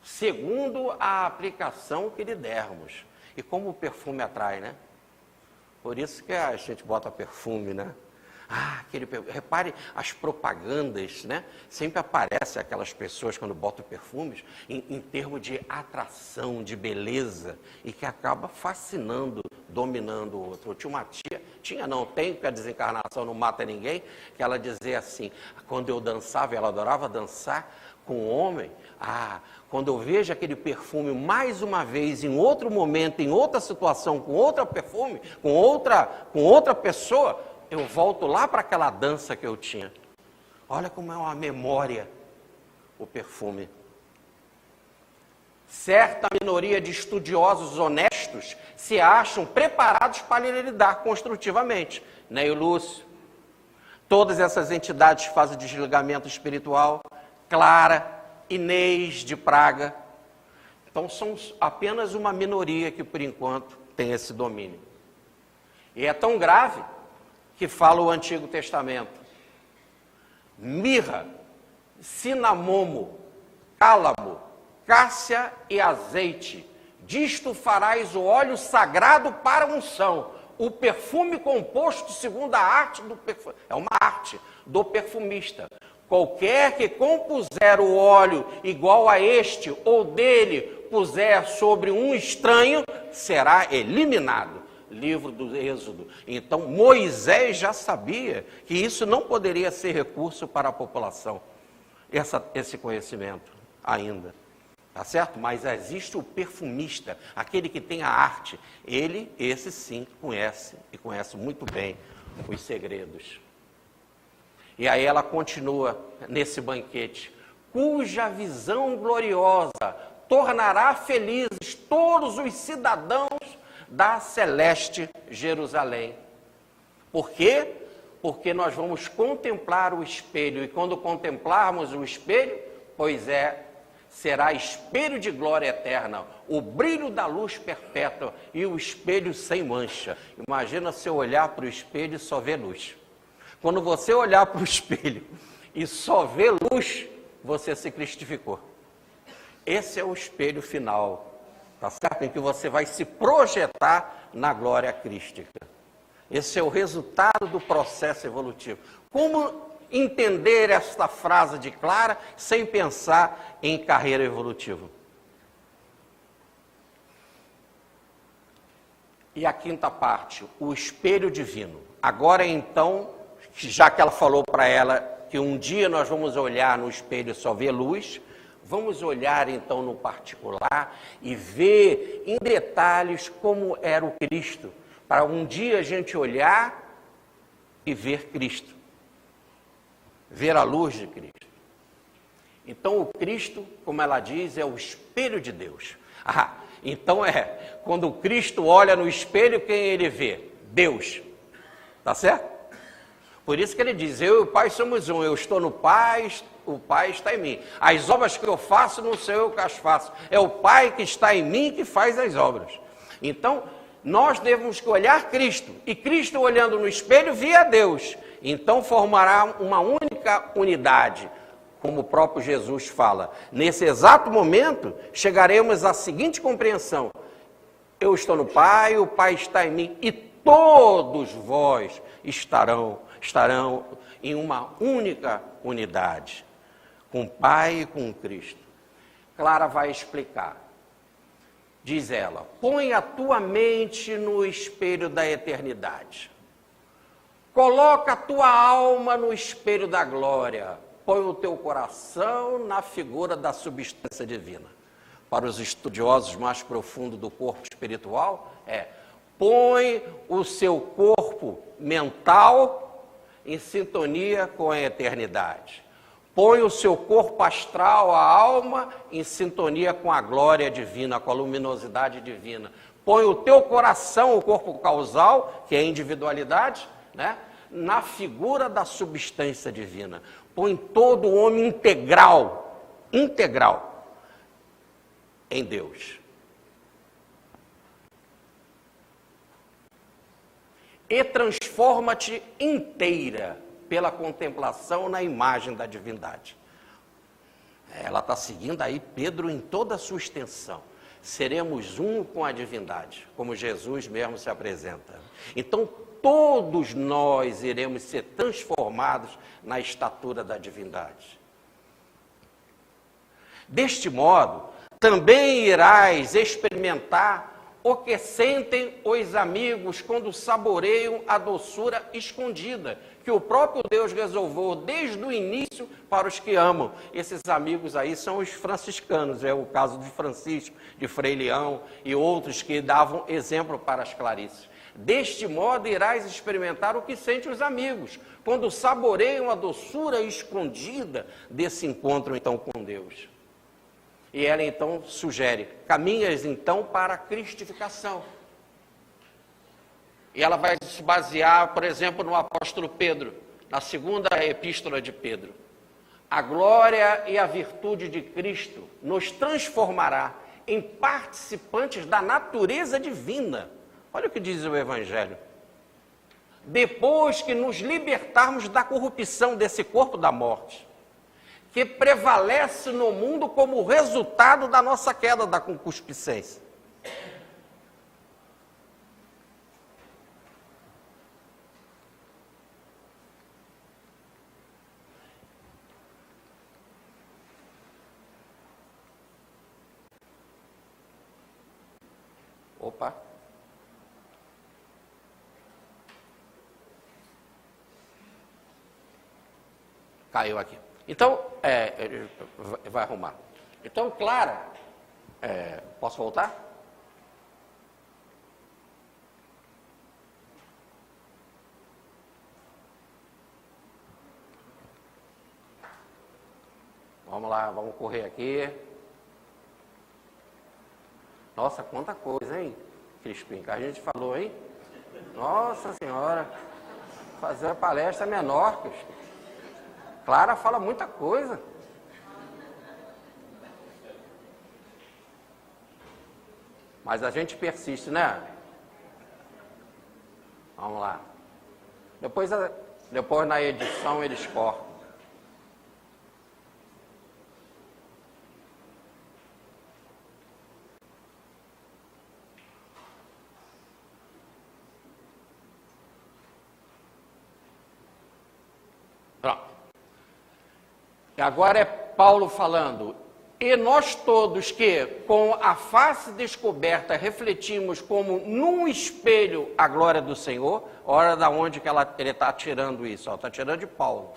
Segundo a aplicação que lhe dermos. E como o perfume atrai, né? Por isso que a gente bota perfume, né? Repare as propagandas, né? Sempre aparecem aquelas pessoas quando botam perfumes em termos de atração, de beleza, e que acaba fascinando, dominando o outro. Eu tinha uma tia, tem, porque a desencarnação não mata ninguém, que ela dizia assim, quando eu dançava, ela adorava dançar com o homem, quando eu vejo aquele perfume mais uma vez, em outro momento, em outra situação, com outro perfume, com outra pessoa, eu volto lá para aquela dança que eu tinha. Olha como é uma memória o perfume. Certa minoria de estudiosos honestos se acham preparados para lidar construtivamente. Ney Lúcio, todas essas entidades fazem desligamento espiritual, Clara, Inês de Praga. Então são apenas uma minoria que por enquanto tem esse domínio. E é tão grave que fala o Antigo Testamento. Mirra, cinamomo, cálamo, cássia e azeite. Disto farás o óleo sagrado para unção. O perfume composto segundo a arte do perfume. É uma arte do perfumista. Qualquer que compuser o óleo igual a este, ou dele puser sobre um estranho, será eliminado. Livro do Êxodo. Então, Moisés já sabia que isso não poderia ser recurso para a população, esse conhecimento ainda. Tá certo? Mas existe o perfumista, aquele que tem a arte. Esse sim, conhece, e conhece muito bem os segredos. E aí ela continua nesse banquete, cuja visão gloriosa tornará felizes todos os cidadãos da celeste Jerusalém. Por quê? Porque nós vamos contemplar o espelho, e quando contemplarmos o espelho, será espelho de glória eterna, o brilho da luz perpétua e o espelho sem mancha. Imagina você olhar para o espelho e só ver luz. Quando você olhar para o espelho e só ver luz, você se cristificou. Esse é o espelho final, tá certo? Em que você vai se projetar na glória crística. Esse é o resultado do processo evolutivo. Como entender esta frase de Clara sem pensar em carreira evolutiva? E a quinta parte, o espelho divino. Agora então, já que ela falou para ela que um dia nós vamos olhar no espelho e só ver luz, vamos olhar então no particular e ver em detalhes como era o Cristo, para um dia a gente olhar e ver Cristo, ver a luz de Cristo. Então o Cristo, como ela diz, é o espelho de Deus. Então quando o Cristo olha no espelho, quem ele vê? Deus, tá certo? Por isso que ele diz, eu e o Pai somos um, eu estou no Pai, o Pai está em mim. As obras que eu faço não sou eu que as faço, é o Pai que está em mim que faz as obras. Então, nós devemos olhar Cristo, e Cristo olhando no espelho via Deus. Então formará uma única unidade, como o próprio Jesus fala. Nesse exato momento, chegaremos à seguinte compreensão: eu estou no Pai, o Pai está em mim, e todos vós estarão em uma única unidade, com o Pai e com Cristo. Clara vai explicar. Diz ela, põe a tua mente no espelho da eternidade. Coloca a tua alma no espelho da glória. Põe o teu coração na figura da substância divina. Para os estudiosos mais profundos do corpo espiritual, põe o seu corpo mental em sintonia com a eternidade. Põe o seu corpo astral, a alma, em sintonia com a glória divina, com a luminosidade divina. Põe o teu coração, o corpo causal, que é a individualidade, na figura da substância divina. Põe todo o homem integral em Deus. E transforma-te inteira pela contemplação na imagem da divindade. Ela está seguindo aí Pedro em toda a sua extensão. Seremos um com a divindade, como Jesus mesmo se apresenta. Então, todos nós iremos ser transformados na estatura da divindade. Deste modo, também irás experimentar o que sentem os amigos quando saboreiam a doçura escondida, que o próprio Deus reservou desde o início para os que amam. Esses amigos aí são os franciscanos, é o caso de Francisco, de Frei Leão e outros que davam exemplo para as Clarices. Deste modo irás experimentar o que sentem os amigos, quando saboreiam a doçura escondida desse encontro então com Deus. E ela então sugere, caminhas então para a cristificação. E ela vai se basear, por exemplo, no apóstolo Pedro, na segunda epístola de Pedro. A glória e a virtude de Cristo nos transformará em participantes da natureza divina. Olha o que diz o Evangelho. Depois que nos libertarmos da corrupção desse corpo da morte, que prevalece no mundo como resultado da nossa queda da concupiscência. Opa. Caiu aqui. Então, ele vai arrumar. Então, Clara, posso voltar? Vamos lá, vamos correr aqui. Nossa, quanta coisa, hein, Crispim, que a gente falou, hein? Nossa Senhora, fazer a palestra menor, Crispim. Clara fala muita coisa. Mas a gente persiste, né? Vamos lá. Depois na edição eles cortam. Pronto. E agora é Paulo falando. E nós todos que, com a face descoberta, refletimos como num espelho a glória do Senhor. Olha da onde que ele está tirando isso. Está tirando de Paulo.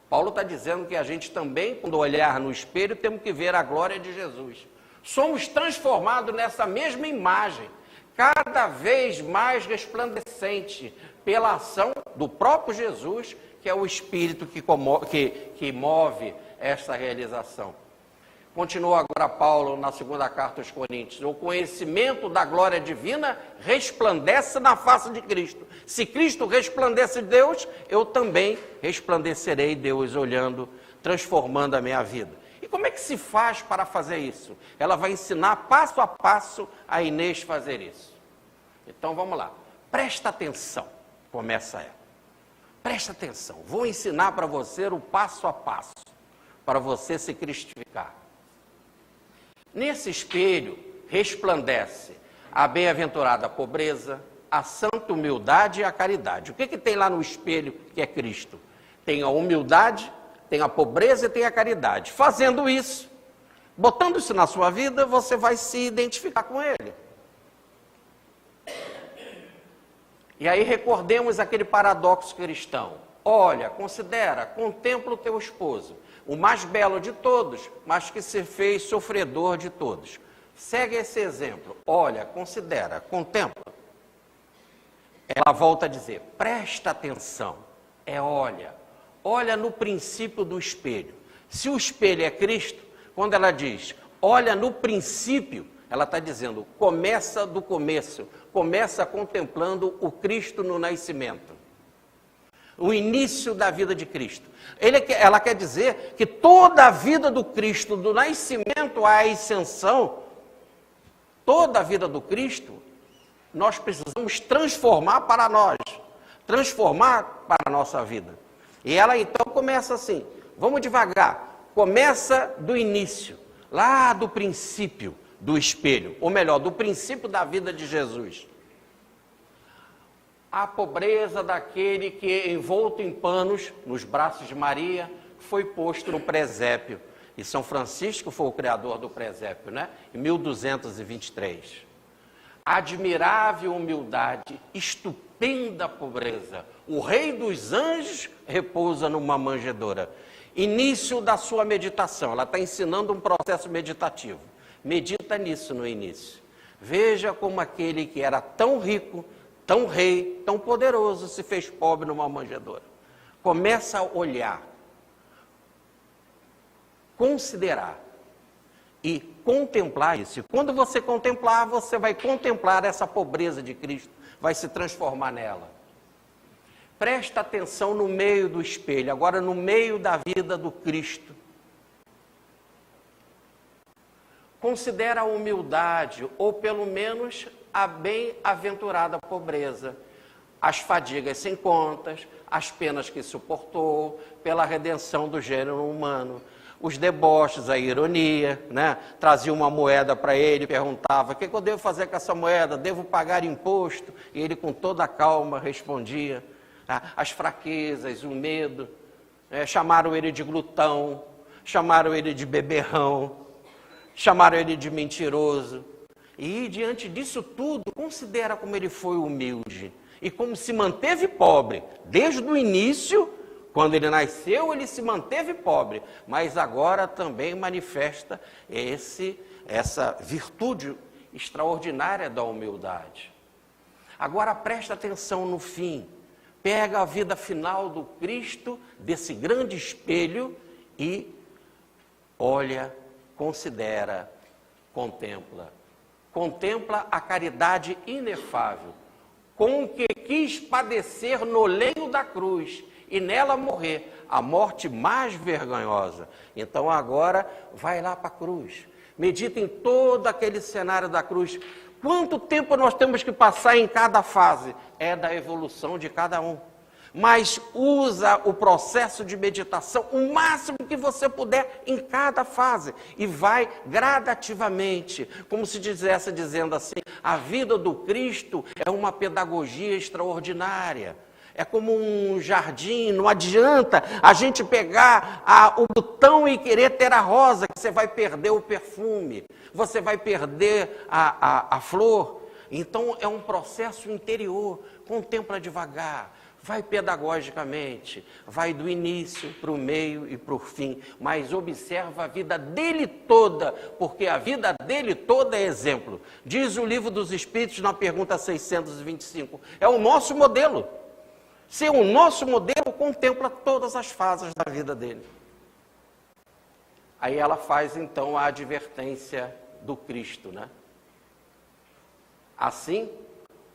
Paulo está dizendo que a gente também, quando olhar no espelho, temos que ver a glória de Jesus. Somos transformados nessa mesma imagem, cada vez mais resplandecente, pela ação do próprio Jesus, que é o Espírito que move essa realização. Continua agora Paulo na segunda carta aos Coríntios. O conhecimento da glória divina resplandece na face de Cristo. Se Cristo resplandece Deus, eu também resplandecerei Deus, olhando, transformando a minha vida. E como é que se faz para fazer isso? Ela vai ensinar passo a passo a Inês fazer isso. Então vamos lá. Presta atenção. Começa ela. Presta atenção. Vou ensinar para você o passo a passo, para você se cristificar. Nesse espelho resplandece a bem-aventurada pobreza, a santa humildade e a caridade. O que tem lá no espelho que é Cristo? Tem a humildade, tem a pobreza e tem a caridade. Fazendo isso, botando isso na sua vida, você vai se identificar com ele. E aí recordemos aquele paradoxo cristão. Olha, considera, contempla o teu esposo, o mais belo de todos, mas que se fez sofredor de todos. Segue esse exemplo. Olha, considera, contempla. Ela volta a dizer, presta atenção. Olha no princípio do espelho. Se o espelho é Cristo, quando ela diz, olha no princípio, ela está dizendo, começa do começo, começa contemplando o Cristo no nascimento. O início da vida de Cristo. Ela quer dizer que toda a vida do Cristo, do nascimento à ascensão, toda a vida do Cristo, nós precisamos transformar para nós, transformar para a nossa vida. E ela então começa assim, vamos devagar, começa do início, lá do princípio do espelho, ou melhor, do princípio da vida de Jesus. A pobreza daquele que, envolto em panos, nos braços de Maria, foi posto no presépio. E São Francisco foi o criador do presépio, né? Em 1223. Admirável humildade, estupenda pobreza. O rei dos anjos repousa numa manjedoura. Início da sua meditação. Ela está ensinando um processo meditativo. Medita nisso no início. Veja como aquele que era tão rico, tão rei, tão poderoso, se fez pobre numa manjedoura. Começa a olhar, considerar e contemplar isso. E quando você contemplar, você vai contemplar essa pobreza de Cristo, vai se transformar nela. Presta atenção no meio do espelho, agora no meio da vida do Cristo. Considera a humildade, ou pelo menos a bem-aventurada pobreza, as fadigas sem contas, as penas que suportou, pela redenção do gênero humano, os deboches, a ironia, né? Trazia uma moeda para ele, perguntava, o que eu devo fazer com essa moeda? Devo pagar imposto? E ele com toda a calma respondia, as fraquezas, o medo, chamaram ele de glutão, chamaram ele de beberrão, chamaram ele de mentiroso. E diante disso tudo, considera como ele foi humilde e como se manteve pobre. Desde o início, quando ele nasceu, ele se manteve pobre, mas agora também manifesta essa virtude extraordinária da humildade. Agora presta atenção no fim. Pega a vida final do Cristo, desse grande espelho, e olha, considera, contempla. Contempla a caridade inefável, com que quis padecer no leito da cruz e nela morrer, a morte mais vergonhosa. Então agora vai lá para a cruz. Medita em todo aquele cenário da cruz. Quanto tempo nós temos que passar em cada fase? É da evolução de cada um. Mas usa o processo de meditação o máximo que você puder em cada fase. E vai gradativamente, como se dissesse, dizendo assim, a vida do Cristo é uma pedagogia extraordinária. É como um jardim, não adianta a gente pegar o botão e querer ter a rosa, que você vai perder o perfume, você vai perder a flor. Então é um processo interior, contempla devagar, vai pedagogicamente, vai do início para o meio e para o fim, mas observa a vida dele toda, porque a vida dele toda é exemplo. Diz o Livro dos Espíritos na pergunta 625, é o nosso modelo. Se o nosso modelo contempla todas as fases da vida dele. Aí ela faz então a advertência do Cristo, né? Assim,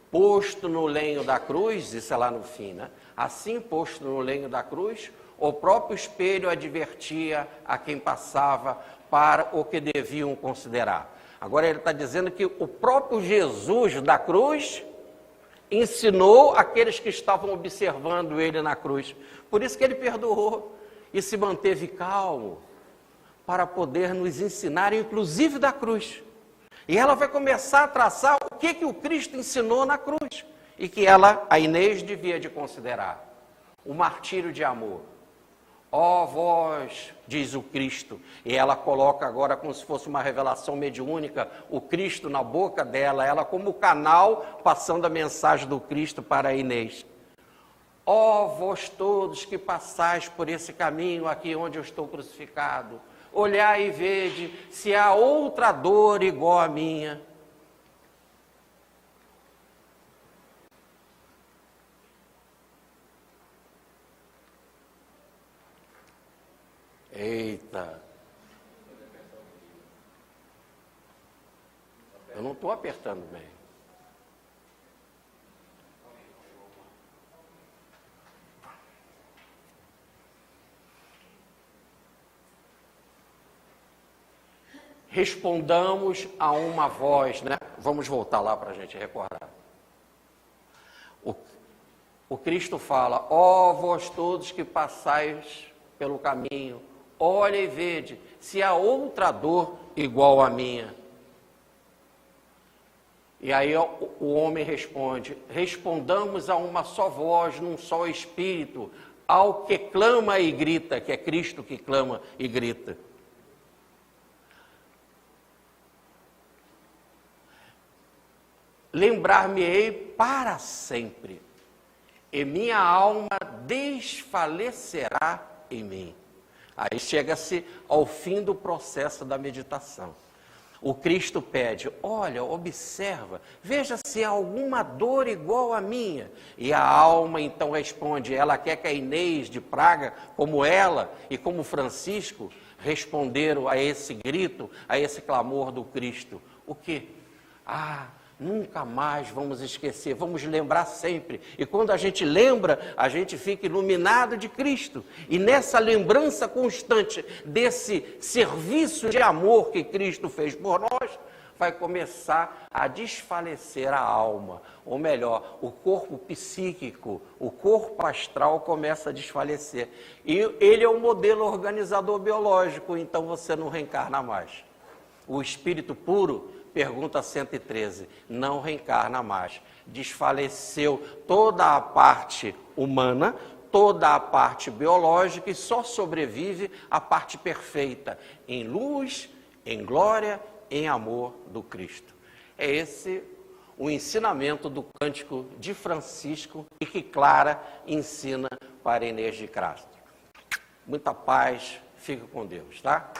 posto no lenho da cruz, isso é lá no fim, né? Assim, posto no lenho da cruz, o próprio espelho advertia a quem passava para o que deviam considerar. Agora ele está dizendo que o próprio Jesus da cruz ensinou aqueles que estavam observando ele na cruz. Por isso que ele perdoou e se manteve calmo, para poder nos ensinar, inclusive da cruz. E ela vai começar a traçar o que o Cristo ensinou na cruz. E que ela, a Inês, devia de considerar. O martírio de amor. Ó vós, diz o Cristo. E ela coloca agora como se fosse uma revelação mediúnica, o Cristo na boca dela, ela como canal passando a mensagem do Cristo para a Inês. Ó vós todos que passais por esse caminho aqui onde eu estou crucificado, olhai e vede se há outra dor igual à minha. Eita! Eu não estou apertando bem. Respondamos a uma voz, né? Vamos voltar lá para a gente recordar. O Cristo fala, ó vós todos que passais pelo caminho, olha e vede se há outra dor igual à minha. E aí o homem responde, respondamos a uma só voz, num só espírito, ao que clama e grita, que é Cristo que clama e grita. Lembrar-me-ei para sempre, e minha alma desfalecerá em mim. Aí chega-se ao fim do processo da meditação. O Cristo pede, olha, observa, veja se há alguma dor igual à minha. E a alma então responde, ela quer que a Inês de Praga, como ela e como Francisco, responderam a esse grito, a esse clamor do Cristo. O quê? Nunca mais vamos esquecer, vamos lembrar sempre. E quando a gente lembra, a gente fica iluminado de Cristo. E nessa lembrança constante desse serviço de amor que Cristo fez por nós, vai começar a desfalecer a alma. Ou melhor, o corpo psíquico, o corpo astral começa a desfalecer. E ele é o modelo organizador biológico, então você não reencarna mais. O espírito puro, pergunta 113, não reencarna mais. Desfaleceu toda a parte humana, toda a parte biológica e só sobrevive a parte perfeita, em luz, em glória, em amor do Cristo. É esse o ensinamento do cântico de Francisco e que Clara ensina para Inês de Castro. Muita paz, fica com Deus, tá?